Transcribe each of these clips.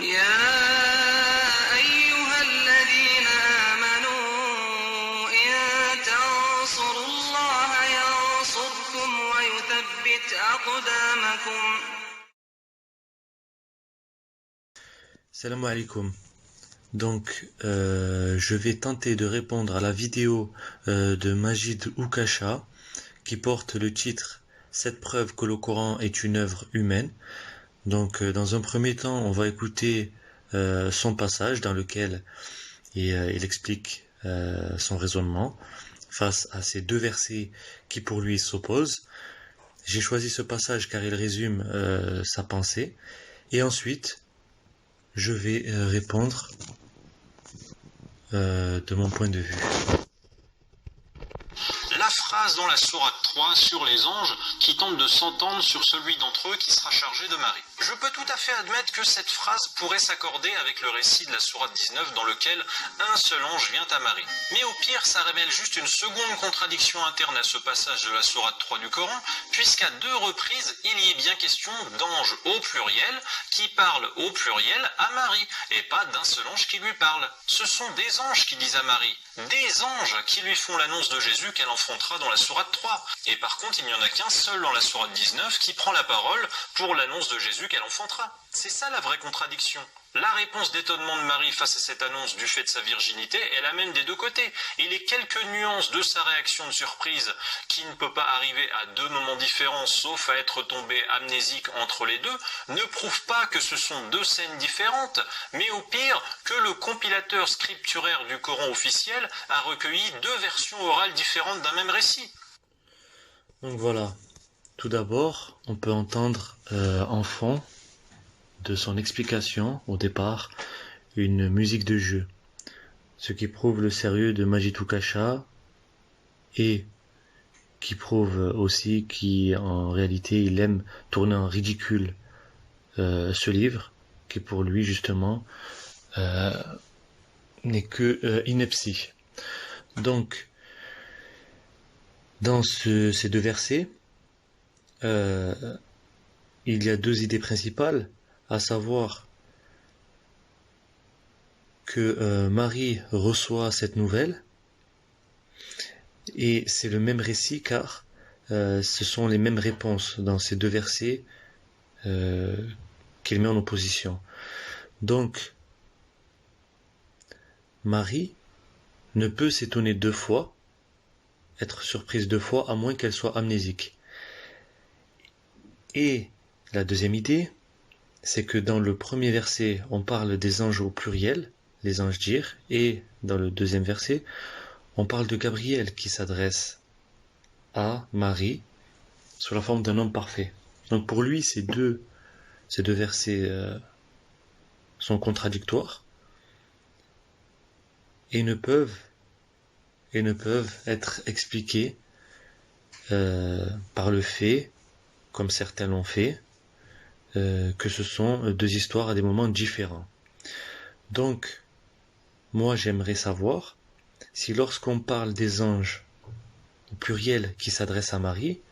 يا أيها الذين آمنوا إن تنصروا الله ينصركم ويثبت أقدامكم. Salam alaikum. Donc, je vais tenter de répondre à la vidéo de Majid Oukasha qui porte le titre « 7 preuves que le Coran est une œuvre humaine ». Donc, dans un premier temps, on va écouter son passage dans lequel il explique son raisonnement face à ces deux versets qui pour lui s'opposent. J'ai choisi ce passage car il résume sa pensée. Et ensuite, je vais répondre de mon point de vue. La phrase dans la sourate 3 sur les anges qui tentent de s'entendre sur celui d'entre eux qui sera chargé de Marie. Je peux tout à fait admettre que cette phrase pourrait s'accorder avec le récit de la sourate 19 dans lequel un seul ange vient à Marie. Mais au pire, ça révèle juste une seconde contradiction interne à ce passage de la sourate 3 du Coran, puisqu'à deux reprises, il y est bien question d'anges au pluriel qui parlent au pluriel à Marie, et pas d'un seul ange qui lui parle. Ce sont des anges qui disent à Marie, des anges qui lui font l'annonce de Jésus qu'elle enfantera dans la sourate 3. Et par contre, il n'y en a qu'un seul dans la sourate 19 qui prend la parole pour l'annonce de Jésus qu'elle enfantera. C'est ça la vraie contradiction. La réponse d'étonnement de Marie face à cette annonce du fait de sa virginité est la même des deux côtés. Et les quelques nuances de sa réaction de surprise, qui ne peut pas arriver à deux moments différents sauf à être tombée amnésique entre les deux, ne prouvent pas que ce sont deux scènes différentes, mais au pire que le compilateur scripturaire du Coran officiel a recueilli deux versions orales différentes d'un même récit. Donc voilà, tout d'abord, on peut entendre en fond de son explication au départ une musique de jeu, ce qui prouve le sérieux de Majid Oukasha et qui prouve aussi qu'en réalité il aime tourner en ridicule ce livre qui pour lui justement n'est que ineptie. Donc dans ces deux versets il y a deux idées principales, à savoir que Marie reçoit cette nouvelle, et c'est le même récit car ce sont les mêmes réponses dans ces deux versets qu'il met en opposition. Donc, Marie ne peut s'étonner deux fois, être surprise deux fois, à moins qu'elle soit amnésique. Et la deuxième idée, c'est que dans le premier verset, on parle des anges au pluriel, les anges d'Ir, et dans le deuxième verset, on parle de Gabriel qui s'adresse à Marie sous la forme d'un homme parfait. Donc pour lui, ces deux versets sont contradictoires et ne peuvent être expliqués par le fait, comme certains l'ont fait, que ce sont deux histoires à des moments différents. Donc, moi j'aimerais savoir si lorsqu'on parle des anges au pluriel qui s'adressent à Marie,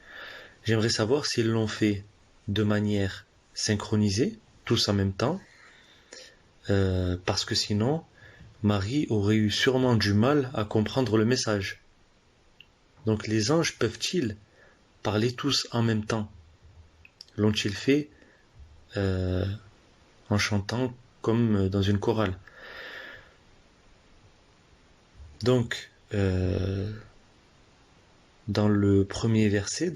j'aimerais savoir s'ils l'ont fait de manière synchronisée, tous en même temps, parce que sinon, Marie aurait eu sûrement du mal à comprendre le message. Donc les anges peuvent-ils parler tous en même temps? L'ont-ils fait en chantant comme dans une chorale? Donc, dans le premier verset,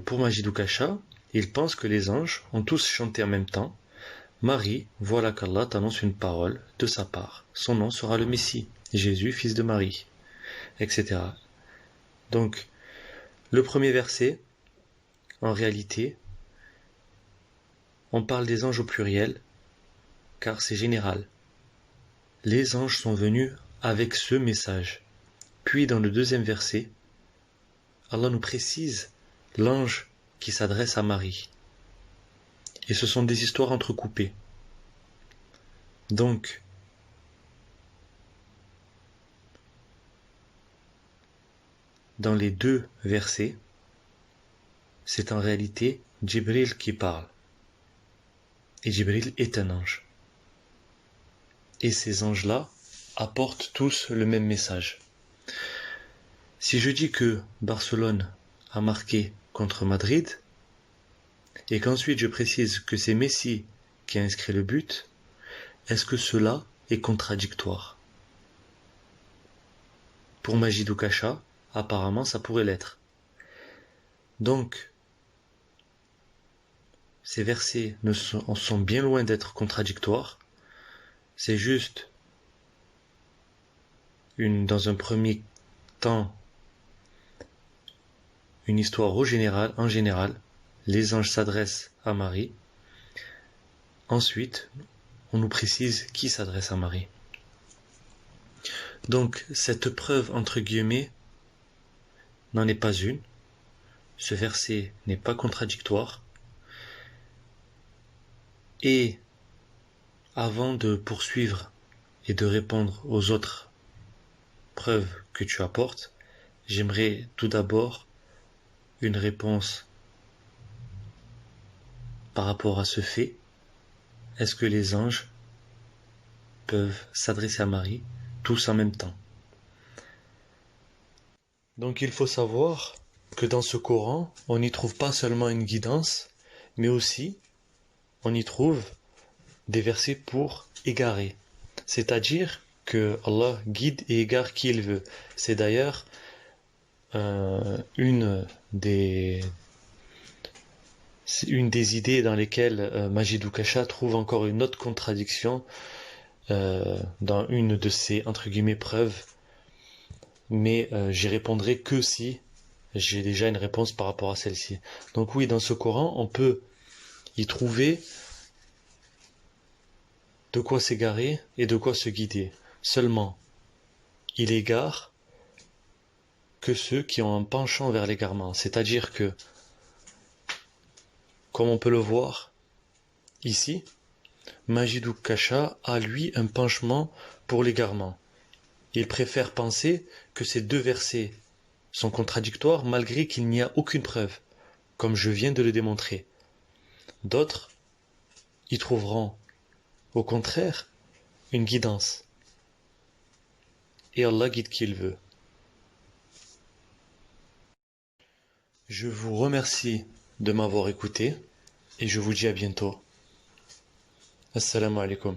pour Majid Oukasha, il pense que les anges ont tous chanté en même temps. Marie, voilà qu'Allah t'annonce une parole de sa part. Son nom sera le Messie, Jésus, fils de Marie, etc. Donc, le premier verset, en réalité, on parle des anges au pluriel, car c'est général. Les anges sont venus avec ce message. Puis dans le deuxième verset, Allah nous précise l'ange qui s'adresse à Marie. Et ce sont des histoires entrecoupées. Donc, dans les deux versets, c'est en réalité Djibril qui parle. Et Djibril est un ange. et ces anges-là apportent tous le même message. Si je dis que Barcelone a marqué contre Madrid, et qu'ensuite je précise que c'est Messi qui a inscrit le but, est-ce que cela est contradictoire? Pour Majid Oukacha, apparemment ça pourrait l'être. Donc, ces versets sont bien loin d'être contradictoires. C'est juste dans un premier temps, une histoire en général. Les anges s'adressent à Marie. Ensuite, on nous précise qui s'adresse à Marie. Donc, cette preuve, entre guillemets, n'en est pas une. Ce verset n'est pas contradictoire. Et avant de poursuivre et de répondre aux autres preuves que tu apportes, j'aimerais tout d'abord une réponse par rapport à ce fait. Est-ce que les anges peuvent s'adresser à Marie tous en même temps? Donc il faut savoir que dans ce Coran, on n'y trouve pas seulement une guidance, mais aussi on y trouve des versets pour égarer. C'est-à-dire que Allah guide et égare qui il veut. C'est d'ailleurs une des idées dans lesquelles Majid Oukacha trouve encore une autre contradiction dans une de ses entre guillemets preuves, mais j'y répondrai que si j'ai déjà une réponse par rapport à celle-ci. Donc oui, dans ce Coran, on peut y trouver de quoi s'égarer et de quoi se guider. Seulement, il égare que ceux qui ont un penchant vers l'égarement. C'est-à-dire que, comme on peut le voir ici, Majid Oukacha a lui un penchement pour l'égarement. Il préfère penser que ces deux versets sont contradictoires malgré qu'il n'y a aucune preuve, comme je viens de le démontrer. D'autres y trouveront, au contraire, une guidance. Et Allah guide qui il veut. Je vous remercie de m'avoir écouté et je vous dis à bientôt. Assalamu alaikum.